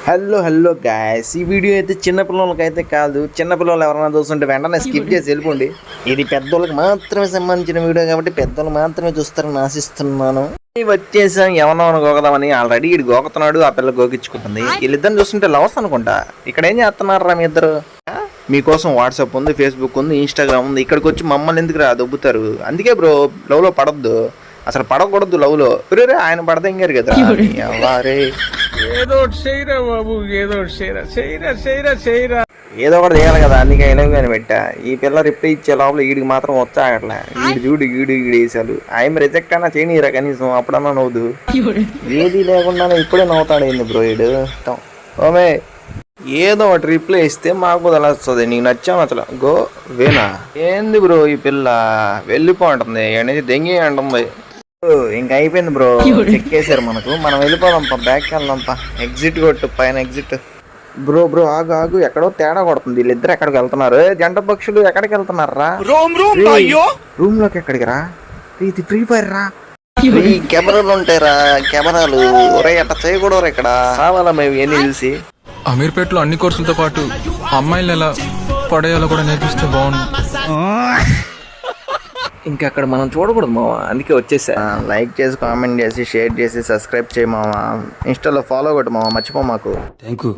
Hello hello guys, ఈ video అయితే చిన్నపిల్లలకైతే కాదు. చిన్నపిల్లలు ఎవరైనా చూస్తుంటే వెంటనే స్కిప్ చేసి వెళ్ళిపోండి. ఇది పెద్దోళ్ళకి మాత్రమే సంబంధించిన వీడియో కాబట్టి పెద్దోళ్ళు మాత్రమే చూస్తారని ఆశిస్తున్నాను. వచ్చేసాం ఎవరో గోకదామని. ఆల్రెడీ ఇటు గోకుతున్నాడు, ఆ పిల్ల గోకించుకుంటుంది. వీళ్ళిద్దరిని చూస్తుంటే లవర్స్ అనుకుంటా. ఇక్కడ ఏం చేస్తున్నారా మీ ఇద్దరు? మీకోసం వాట్సాప్ ఉంది, ఫేస్బుక్ ఉంది, ఇన్స్టాగ్రామ్ ఉంది. ఇక్కడికి వచ్చి మమ్మల్ని ఎందుకు దొబ్బుతారు? అందుకే బ్రో లవ్ లో పడద్దు, అసలు పడకూడదు లవ్ లో. ఆయన పడదంగారు కదా. ఏదో చేయరా బాబు, ఏదో చేయరా ఏదో ఒకటి చేయాలి కదా, అందుకే ఎలాగని పెట్టా. ఈ పిల్ల రిప్లై ఇచ్చే లోపల వీడికి మాత్రం వచ్చాగట్లే. వీడు చూడు ఈడు వేసాలు. ఆయన రిజెక్ట్ అయినా చేయనీరా కనీసం, అప్పుడన్నా నవ్వుదు. ఏది లేకుండానే ఇప్పుడే నవ్వుతాడు ఏంది బ్రో వీడు. ఓమే ఏదో ఒకటి రిప్లై ఇస్తే మాకు తెలుస్తుంది నీకు నచ్చాను అసలు. గో వేనా ఏంది బ్రో ఈ పిల్ల వెళ్ళిపో అంటుంది, అనేది దెంగి అంటుంది. ఇంకా అయిపోయింది బ్రో, చెక్కేసారు మనకు. మనం వెళ్ళిపోదాంపా, బ్యాక్ వెళ్దాంపా. ఎగ్జిట్ కొట్టు, పైన ఎగ్జిట్. బ్రో ఆగు, ఎక్కడో తేడా కొడుతుంది. వీళ్ళిద్దరు ఎక్కడికి వెళ్తున్నారు? జంట పక్షులు ఎక్కడికి వెళ్తున్నారా? రూమ్ లోకి ఎక్కడికి రా? ఇది ఫ్రీ ఫైర్ రా. ఈ కెమెరాలు ఉంటాయిరా, కెమెరాలు. ఒరే అట్లా చేయకూడదు ఇక్కడ. కావాలా మేము ఎన్ని చూసి. అమీర్పేటలో అన్ని కోర్సులతో పాటు అమ్మాయిలు ఎలా పడేయాలో కూడా నేర్పిస్తే బాగుంది. ఇంకా అక్కడ మనం చూడకూడదు మావా, అందుకే వచ్చేసా. లైక్ చేసి, కామెంట్ చేసి, షేర్ చేసి, సబ్స్క్రైబ్ చేయి మావా. ఇన్స్టాలో ఫాలో కొట్టు మావా, మర్చిపో మాకు. Thank you.